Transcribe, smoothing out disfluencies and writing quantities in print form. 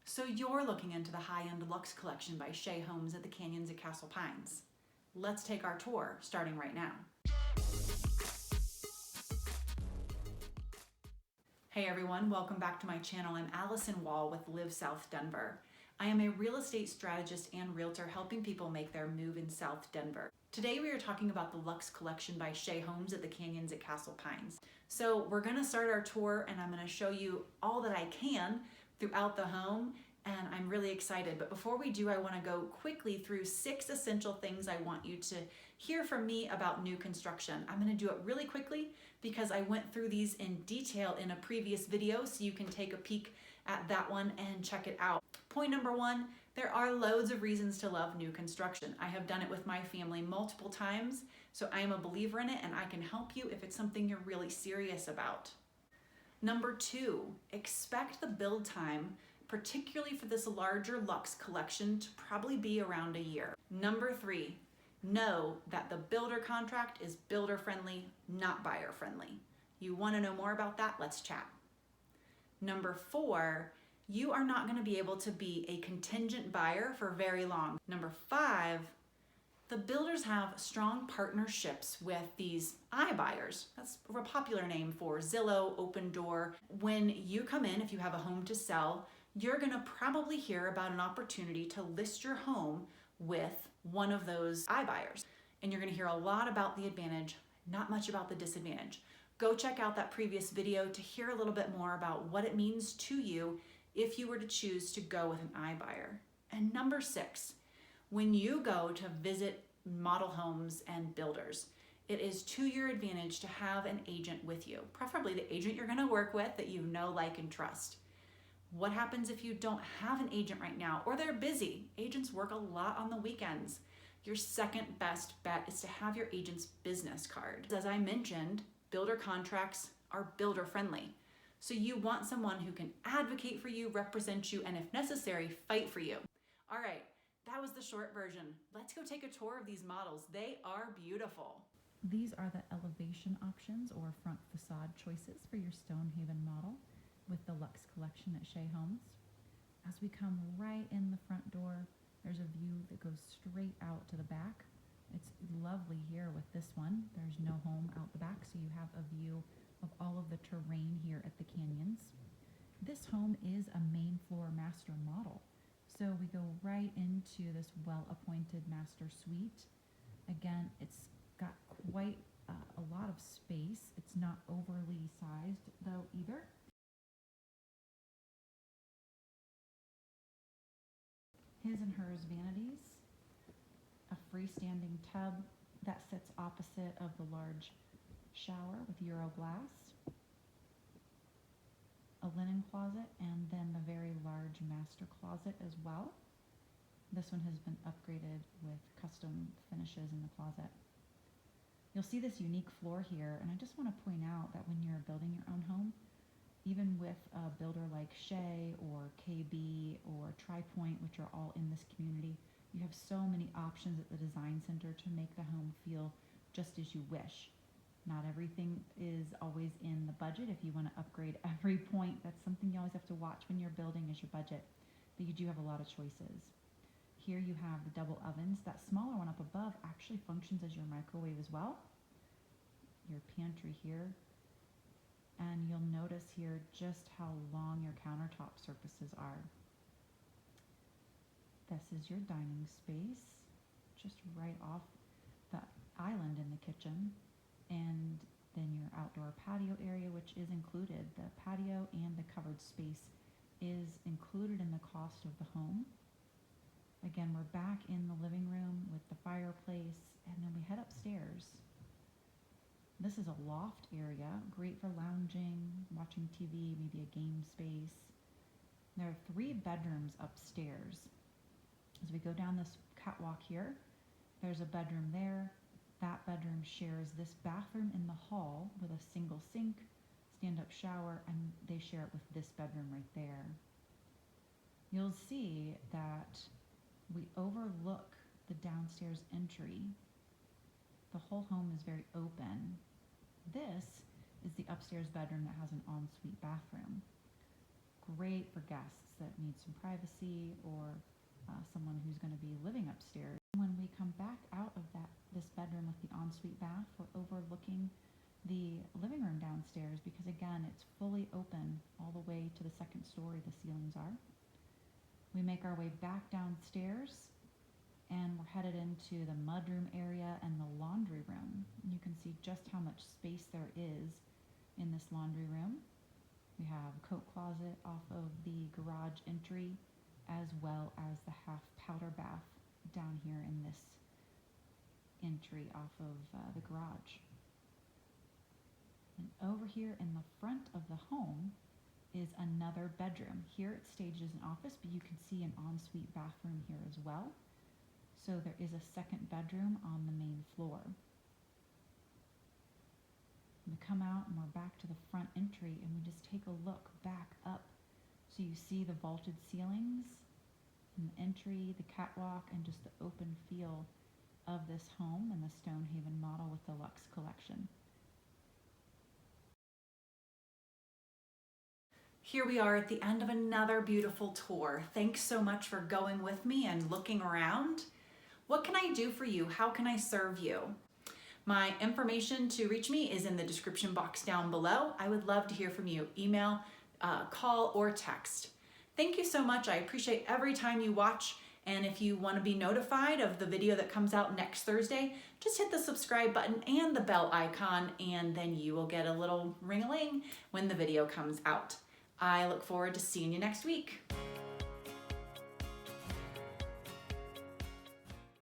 So you're looking into the high-end luxe collection by Shea Homes at the Canyons at Castle Pines. Let's take our tour, starting right now. Hey everyone, welcome back to my channel. I'm Alyson Wahl with Live South Denver. I am a real estate strategist and realtor helping people make their move in South Denver. Today we are talking about the Luxe Collection by Shea Homes at the Canyons at Castle Pines. So we're gonna start our tour and I'm gonna show you all that I can throughout the home, and I'm really excited. But before we do, I wanna go quickly through 6 essential things I want you to hear from me about new construction. I'm gonna do it really quickly because I went through these in detail in a previous video, so you can take a peek at that one and check it out. Point number 1, there are loads of reasons to love new construction. I have done it with my family multiple times, so I am a believer in it and I can help you if it's something you're really serious about. Number 2, expect the build time, particularly for this larger luxe collection, to probably be around a year. Number 3, know that the builder contract is builder friendly, not buyer friendly. You want to know more about that? Let's chat. Number 4, you are not going to be able to be a contingent buyer for very long. Number 5, the builders have strong partnerships with these iBuyers. That's a popular name for Zillow, Open Door. When you come in, if you have a home to sell, you're gonna probably hear about an opportunity to list your home with one of those iBuyers. And you're gonna hear a lot about the advantage, not much about the disadvantage. Go check out that previous video to hear a little bit more about what it means to you if you were to choose to go with an iBuyer. And number 6, when you go to visit model homes and builders, it is to your advantage to have an agent with you, preferably the agent you're gonna work with that you know, like, and trust. What happens if you don't have an agent right now or they're busy? Agents work a lot on the weekends. Your second best bet is to have your agent's business card. As I mentioned, builder contracts are builder friendly. So you want someone who can advocate for you, represent you, and if necessary, fight for you. All right. That was the short version. Let's go take a tour of these models. They are beautiful. These are the elevation options or front facade choices for your Stonehaven model with the Luxe Collection at Shea Homes. As we come right in the front door, there's a view that goes straight out to the back. It's lovely here with this one. There's no home out the back, so you have a view of all of the terrain here at the Canyons. This home is a main floor master model. So we go right into this well-appointed master suite. Again, it's got quite a lot of space. It's not overly sized though either. His and hers vanities, a freestanding tub that sits opposite of the large shower with Euro glass, a linen closet, and then the very large master closet as well. This one has been upgraded with custom finishes in the closet. You'll see this unique floor here, and I just want to point out that when you're building your own home, even with a builder like Shea or KB or TriPoint, which are all in this community, you have so many options at the design center to make the home feel just as you wish. Not everything is always in the budget. If you want to upgrade every point, that's something you always have to watch when you're building is your budget. But you do have a lot of choices. Here you have the double ovens. That smaller one up above actually functions as your microwave as well. Your pantry here. And you'll notice here just how long your countertop surfaces are. This is your dining space, just right off the island in the kitchen. And then your outdoor patio area, which is included. The patio and the covered space is included in the cost of the home. Again, we're back in the living room with the fireplace, and then we head upstairs. This is a loft area, great for lounging, watching TV, maybe a game space. There are 3 bedrooms upstairs. As we go down this catwalk here, there's a bedroom there. That bedroom shares this bathroom in the hall with a single sink, stand-up shower, and they share it with this bedroom right there. You'll see that we overlook the downstairs entry. The whole home is very open. This is the upstairs bedroom that has an ensuite bathroom. great for guests that need some privacy or someone who's going to be living upstairs. When we come back out of this bedroom with the ensuite bath, we're overlooking the living room downstairs because again, it's fully open all the way to the second story the ceilings are. We make our way back downstairs and we're headed into the mudroom area and the laundry room. And you can see just how much space there is in this laundry room. We have a coat closet off of the garage entry, as well as the half powder bath down here in this entry off of the garage. And over here in the front of the home is another bedroom. Here it staged as an office, but you can see an ensuite bathroom here as well. So there is a second bedroom on the main floor. We come out and we're back to the front entry and we just take a look back up. So you see the vaulted ceilings and the entry, the catwalk, and just the open feel of this home and the Stonehaven model with the Luxe collection. Here we are at the end of another beautiful tour. Thanks so much for going with me and looking around. What can I do for you? How can I serve you? My information to reach me is in the description box down below. I would love to hear from you. Email, call, or text. Thank you so much. I appreciate every time you watch. And if you want to be notified of the video that comes out next Thursday, just hit the subscribe button and the bell icon, and then you will get a little ring-a-ling when the video comes out. I look forward to seeing you next week.